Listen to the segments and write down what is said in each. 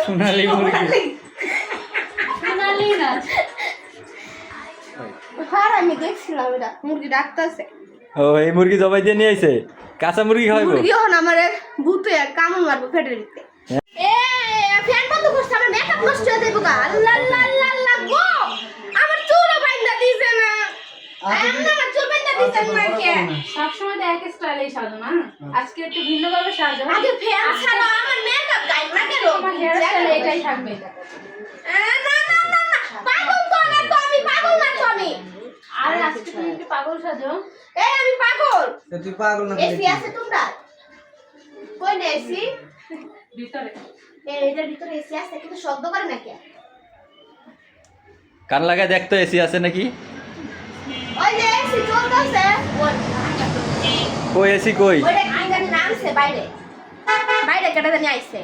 সোনালী মুরগি। সোনালী না। আর আমি দেখছিলাম এটা মুরগি ডাকতেছে। ও এই মুরগি জবাই দিয়ে নিয়ে আইছে, কাঁচা মুরগি খাওয়াইবো। মুরগি হন আমার ভূতে কামড় মারবো পেটের ভিতরে। এ ফ্যান বন্ধ করছ, আমার মেকআপ নষ্ট হয়ে যাইবো গা। আল্লাহ আল্লাহ আল্লাহ আল্লাহ গো, আমার চুলও বাইন্ধা দিছে না। আমার চুল বাইন্ধা দিছে না কে? সব সময় তো এক স্টাইলেই সাজো না, আজকে একটু ভিন্ন ভাবে সাজো। আগে ফ্যান ছাড়া আমার মেকআপ গাইল না কেন? তোমার হেয়ার স্টাইল এটাই থাকবে। না না না না, পাগল তো না তো আমি, পাগল না তো আমি। আরে আজকে তুমি একটু পাগল সাজো। এই আমি পাগল। তুই পাগল না? এসি আছে তোমরা? কই না এসি? ভিতরে এটার ভিতরে এসি আছে কিন্তু শব্দ করে না কে? কান লাগায় দেখতো এসি আছে নাকি। ওই যে এসি চলতেছে, কই এসি কই? ওইটা কি জানি নামছে বাইরে, বাইরে কেটে জানি আইছে।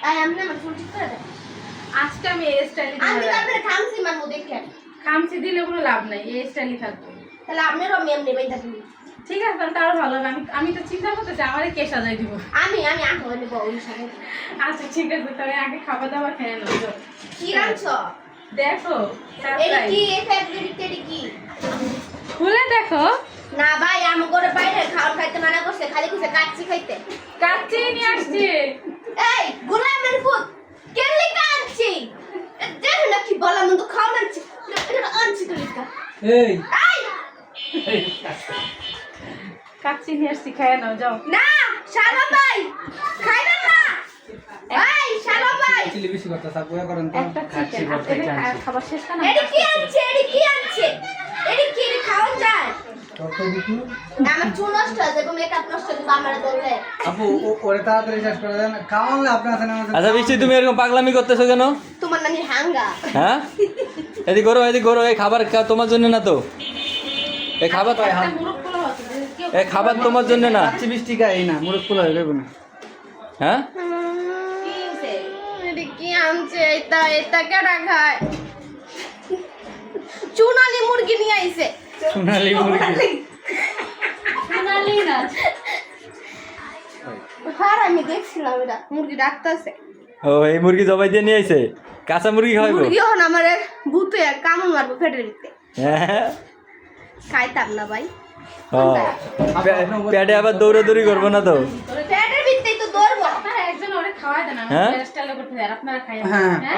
তাই আমি না আমার চুল ঠিক করে দেন। আজকে আমি এই স্টাইলে আমি তো আপনার খামছি মানবো দেখেন, খামচি দিলে কোনো লাভ নাই, এই স্টাইলই থাকবে। তাহলে আপনারও আমি এমনি বাইন্দা দিবি। ঠিক আছে, তাহলে তারও ভালো হবে। আমি তো চিন্তা করতেছি আমারে কে সাজাই দিব। আমি আঁকো নেব ওই সাথে। আচ্ছা ঠিক আছে, তবে আগে খাবার দাবার খেয়ে নেবো। কি রাঁধছো? দেখো এটা কি এই ফ্যাক্টরিতে এটা কি? খুলে দেখো। না ভাই আমি করে বাইরে খাওয়া খাইতে মানা করছে, খালি কইছে কাচ্চি খাইতে। কাচ্চি নিয়ে আসছি। এই গোলামের ফুট কেলি কাচ্চি দেখ না কি বলা মন্দ খাও না এটা আনছি তো লিখা। এই এই কাচ্চি নিয়ে আসছি, খেয়ে নাও যাও। না শালা ভাই খাইবেন না। এই শালা ভাই চিলি বেশি কথা সব বয়া করেন তো। একটা চিকেন আর এনে খাবার শেষ না। এটা কি আনছে? এটা কি আনছে? এটা কি এটা খাওয়া যায়? কত দিকু না আমার চুল নষ্ট হয়ে যাবে, মেকআপ নষ্ট হয়ে যাবে আমার দলে। আপু ওরে তাড়াতাড়ি শেষ করে দেন, কামালে আপনি আছেন আমাদের। আচ্ছা বৃষ্টি, তুমি এরকম পাগলামি করতেছো কেন? তোমার নানি হাঙ্গা। হ্যাঁ এদিক করো, এদিক করো। এই খাবার তোমার জন্য না তো, এই খাবার একটা মুরগ পোলা হচ্ছে কেউ। এই খাবার তোমার জন্য না। আচ্ছা বৃষ্টি গাই না মুরগ পোলা হয়ে যাবে না। হ্যাঁ কি আনছে? এটা কি আনছে? এটা কেডা খায়? চুনালি মুরগি নিয়ে আইছে। সোনালী মুরগি। সোনালী না। আর আমি দেখছিলাম এটা মুরগি ডাকতেছে। ও এই মুরগি জবাই দিয়ে নিয়ে আইছে, কাঁচা মুরগি খাওয়াইবো। মুরগি হন আমার ভূতে কামড় মারবো পেটের ভিতরে। হ্যাঁ খাইতাম না ভাই। ও, পেটে আবার দৌড়াদৌড়ি করবো না তো। পেটের ভিতরেই তো দৌড়বো। আপনারা একজন ওরে খাওয়াই দেন, আমি হ্যাঁ? হেয়ার স্টাইল করতে আর আপনারা খাই। হ্যাঁ। হ্যাঁ